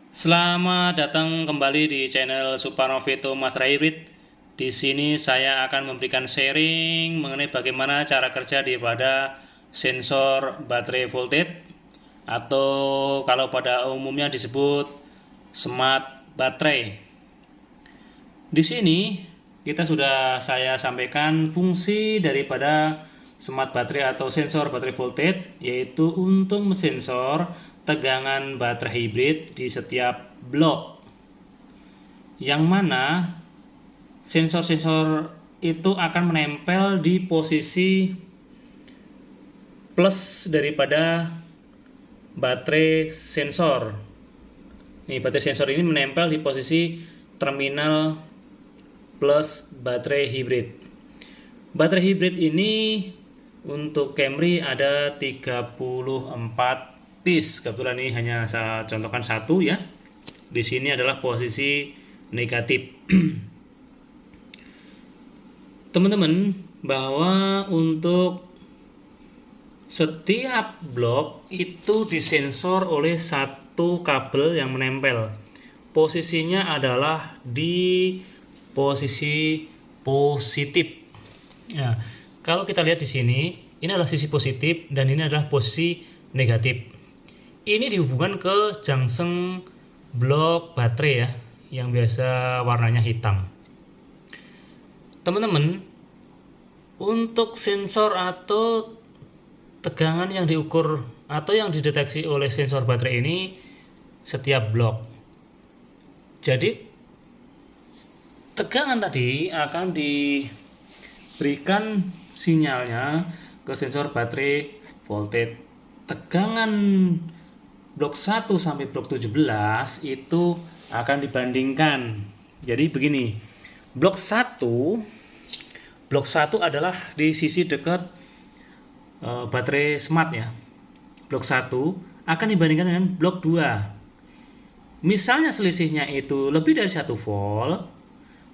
Selamat datang kembali di channel Suparnovito Master Hybrid. Di sini saya akan memberikan sharing mengenai bagaimana cara kerja daripada sensor baterai voltage atau kalau pada umumnya disebut smart baterai. Di sini saya sampaikan fungsi daripada smart baterai atau sensor baterai voltage, yaitu untuk mensensor tegangan baterai hibrid di setiap blok, yang mana sensor-sensor itu akan menempel di posisi plus daripada baterai sensor. Nih, baterai sensor ini menempel di posisi terminal plus baterai hibrid. Baterai hibrid ini untuk Camry ada 34 piece. Kebetulan ini hanya saya contohkan satu ya. Di sini adalah posisi negatif. Teman-teman, bahwa untuk setiap blok itu disensor oleh satu kabel yang menempel. Posisinya adalah di posisi positif. Ya, kalau kita lihat di sini, ini adalah sisi positif dan ini adalah posisi negatif. Ini dihubungkan ke junction blok baterai ya, yang biasa warnanya hitam. Teman-teman, untuk sensor atau tegangan yang diukur atau yang dideteksi oleh sensor baterai ini setiap blok. Jadi tegangan tadi akan diberikan sinyalnya ke sensor baterai voltage. Tegangan blok 1 sampai blok 17 itu akan dibandingkan. Jadi begini. Blok 1 adalah di sisi dekat baterai smart ya. Blok 1 akan dibandingkan dengan blok 2. Misalnya selisihnya itu lebih dari 1 volt,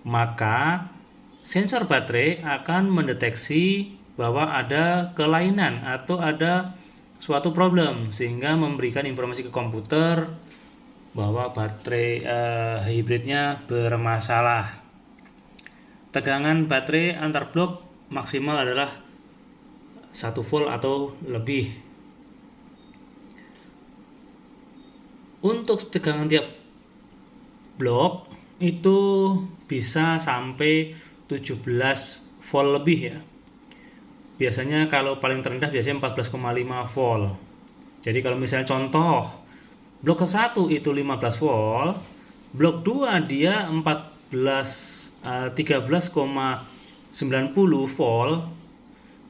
maka sensor baterai akan mendeteksi bahwa ada kelainan atau ada suatu problem, sehingga memberikan informasi ke komputer bahwa baterai hibridnya bermasalah. Tegangan baterai antar blok maksimal adalah 1 volt atau lebih. Untuk tegangan tiap blok itu bisa sampai 17 volt lebih ya. Biasanya kalau paling terendah biasanya 14,5 volt. Jadi kalau misalnya contoh blok ke-1 itu 15 volt, blok 2 dia 13,90 volt,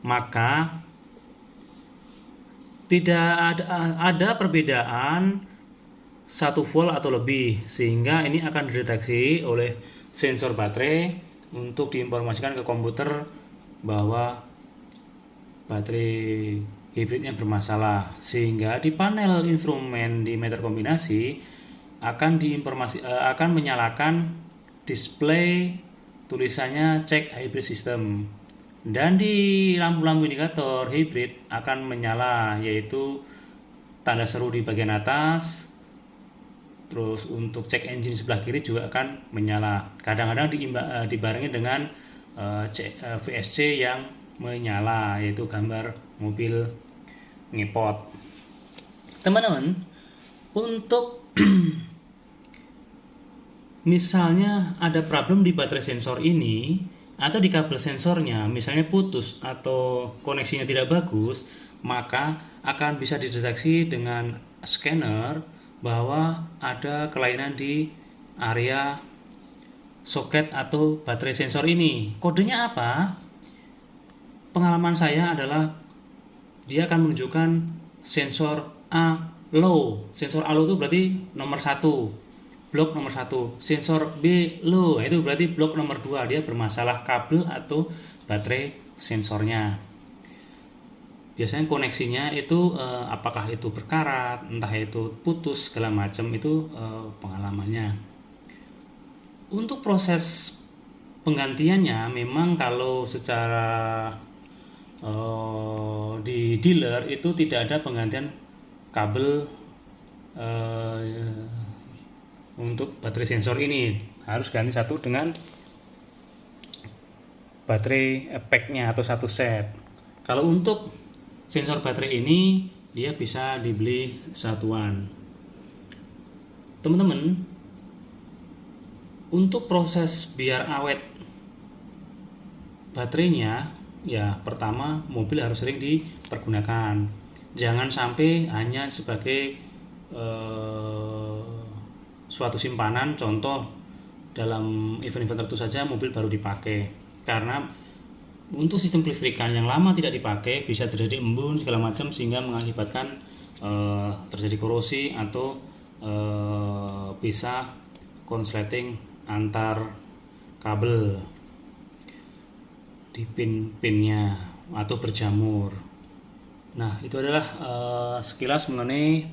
maka tidak ada perbedaan 1 volt atau lebih, sehingga ini akan dideteksi oleh sensor baterai untuk diinformasikan ke komputer bahwa baterai hibridnya bermasalah, sehingga di panel instrumen di meter kombinasi akan menyalakan display tulisannya cek hybrid system, dan di lampu-lampu indikator hybrid akan menyala, yaitu tanda seru di bagian atas. Terus untuk cek engine sebelah kiri juga akan menyala. Kadang-kadang dibarengi dengan VSC yang menyala, yaitu gambar mobil ngepot. Teman-teman, untuk misalnya ada problem di baterai sensor ini atau di kabel sensornya, misalnya putus atau koneksinya tidak bagus, maka akan bisa dideteksi dengan scanner bahwa ada kelainan di area soket atau baterai sensor ini. Kodenya apa? Pengalaman saya adalah dia akan menunjukkan sensor A low. Sensor A low itu berarti nomor 1, blok nomor 1. Sensor B low itu berarti blok nomor 2, dia bermasalah kabel atau baterai sensornya. Biasanya koneksinya itu apakah itu berkarat, entah itu putus, segala macam, itu pengalamannya. Untuk proses penggantiannya memang kalau secara di dealer itu tidak ada penggantian kabel untuk baterai sensor ini. Harus ganti satu dengan baterai packnya atau satu set. Kalau untuk sensor baterai ini dia bisa dibeli satuan. Teman-teman, untuk proses biar awet baterainya, ya pertama mobil harus sering dipergunakan. Jangan sampai hanya sebagai suatu simpanan, contoh dalam event-event tertentu saja mobil baru dipakai. Karena untuk sistem kelistrikan yang lama tidak dipakai bisa terjadi embun segala macam sehingga mengakibatkan terjadi korosi atau bisa konsleting antar kabel di pin-pinnya atau berjamur. Nah, itu adalah sekilas mengenai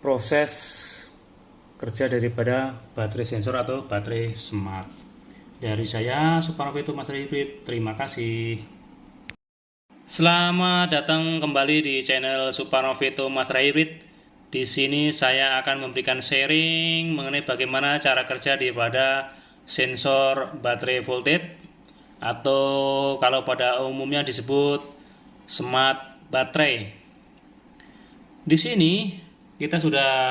proses kerja daripada baterai sensor atau baterai smart. Dari saya, Suparnovito Mas Hybrid, terima kasih. Selamat datang kembali di channel Suparnovito Mas Hybrid. Di sini saya akan memberikan sharing mengenai bagaimana cara kerja daripada sensor baterai voltage atau kalau pada umumnya disebut smart baterai. Di sini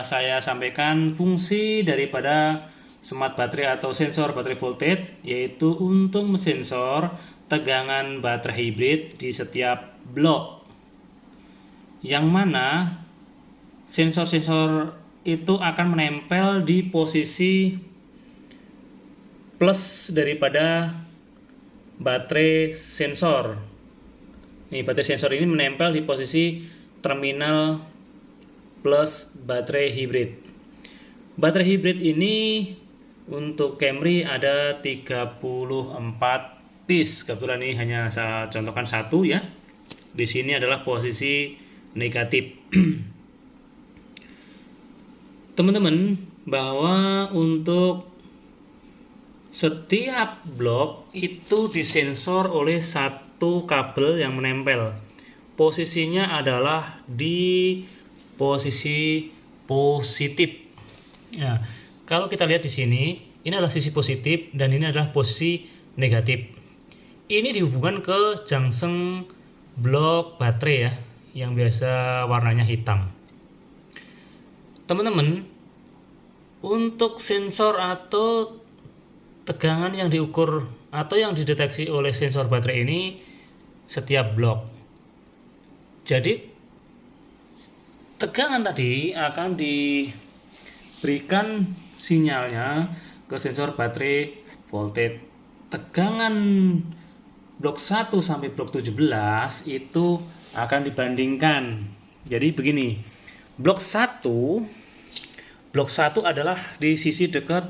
saya sampaikan fungsi daripada smart baterai atau sensor baterai voltage, yaitu untuk mensensor tegangan baterai hibrid di setiap blok, yang mana sensor-sensor itu akan menempel di posisi plus daripada baterai sensor. Baterai sensor ini menempel di posisi terminal plus baterai hibrid. Baterai hibrid ini untuk Camry ada 34 piece. Kebetulan ini hanya saya contohkan satu ya. Di sini adalah posisi negatif. Teman-teman, bahwa untuk setiap blok itu disensor oleh satu kabel yang menempel. Posisinya adalah di posisi positif. Ya, kalau kita lihat di sini, ini adalah sisi positif dan ini adalah posisi negatif. Ini dihubungkan ke junction blok baterai ya, yang biasa warnanya hitam. Teman-teman, untuk sensor atau tegangan yang diukur atau yang dideteksi oleh sensor baterai ini setiap blok. Jadi tegangan tadi akan diberikan sinyalnya ke sensor baterai voltage. Tegangan blok 1 sampai blok 17 itu akan dibandingkan. Jadi begini. Blok 1 adalah di sisi dekat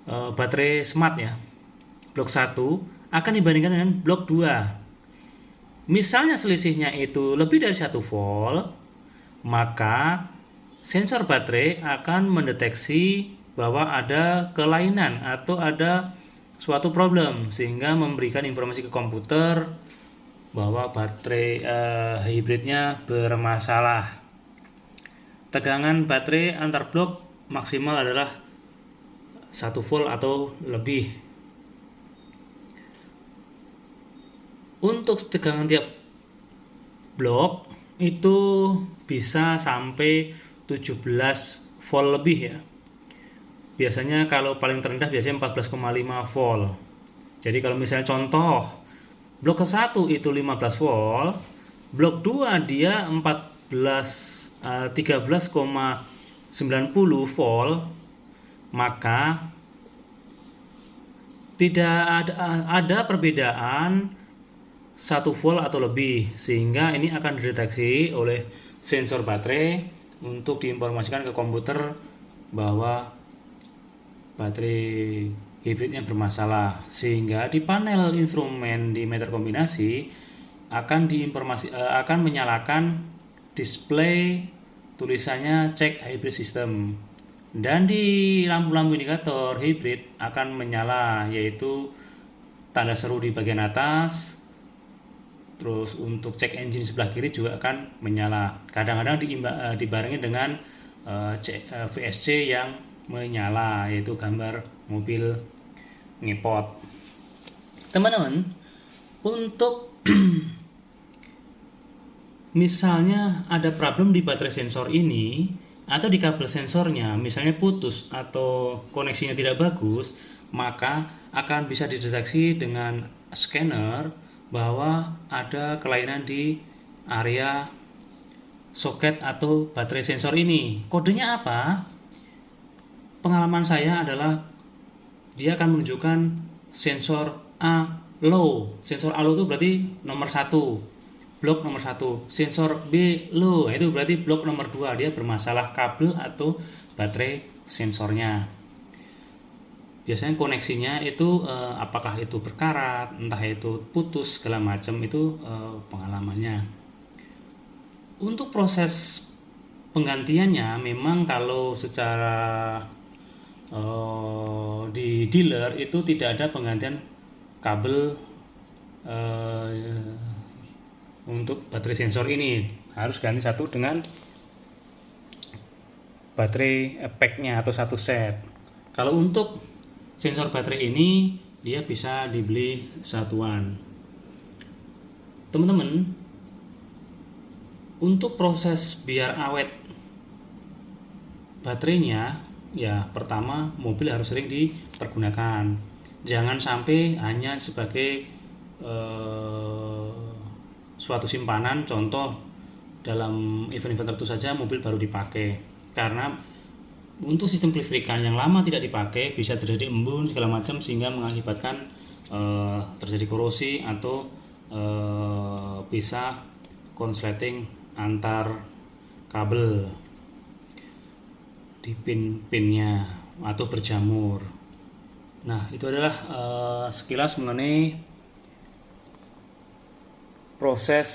baterai smart ya. Blok 1 akan dibandingkan dengan blok 2. Misalnya selisihnya itu lebih dari 1 volt, maka sensor baterai akan mendeteksi bahwa ada kelainan atau ada suatu problem sehingga memberikan informasi ke komputer bahwa baterai hibridnya bermasalah. Tegangan baterai antar blok maksimal adalah 1 volt atau lebih. Untuk tegangan tiap blok itu bisa sampai 17 volt lebih ya. Biasanya kalau paling terendah biasanya 14,5 volt. Jadi kalau misalnya contoh blok ke-1 itu 15 volt, blok 2 dia 13,90 volt, maka tidak ada perbedaan 1 volt atau lebih, sehingga ini akan dideteksi oleh sensor baterai untuk diinformasikan ke komputer bahwa baterai hibridnya bermasalah, sehingga di panel instrumen di meter kombinasi akan menyalakan display tulisannya cek hybrid system, dan di lampu-lampu indikator hybrid akan menyala, yaitu tanda seru di bagian atas. Terus untuk cek engine sebelah kiri juga akan menyala. Kadang-kadang dibarengi dengan VSC yang menyala, yaitu gambar mobil ngepot. Teman-teman, untuk misalnya ada problem di baterai sensor ini atau di kabel sensornya, misalnya putus atau koneksinya tidak bagus, maka akan bisa dideteksi dengan scanner bahwa ada kelainan di area soket atau baterai sensor ini. Kodenya apa? Pengalaman saya adalah dia akan menunjukkan sensor A low. Sensor A low itu berarti nomor 1, blok nomor 1. Sensor B low, itu berarti blok nomor 2. Dia bermasalah kabel atau baterai sensornya. Biasanya koneksinya itu apakah itu berkarat, entah itu putus, segala macam, itu pengalamannya. Untuk proses penggantiannya memang kalau secara di dealer itu tidak ada penggantian kabel untuk baterai sensor ini. Harus ganti satu dengan baterai packnya atau satu set. Kalau untuk sensor baterai ini dia bisa dibeli satuan. Teman-teman, untuk proses biar awet baterainya, ya pertama mobil harus sering dipergunakan. Jangan sampai hanya sebagai suatu simpanan, contoh dalam event-event tertentu saja mobil baru dipakai. Karena untuk sistem kelistrikan yang lama tidak dipakai bisa terjadi embun segala macam, sehingga mengakibatkan terjadi korosi atau bisa konsleting antar kabel di pin-pinnya atau berjamur. Nah, itu adalah sekilas mengenai proses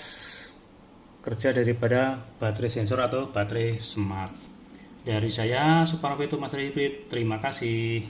kerja daripada baterai sensor atau baterai smart. Dari saya, Suparno Mas Rifit, terima kasih.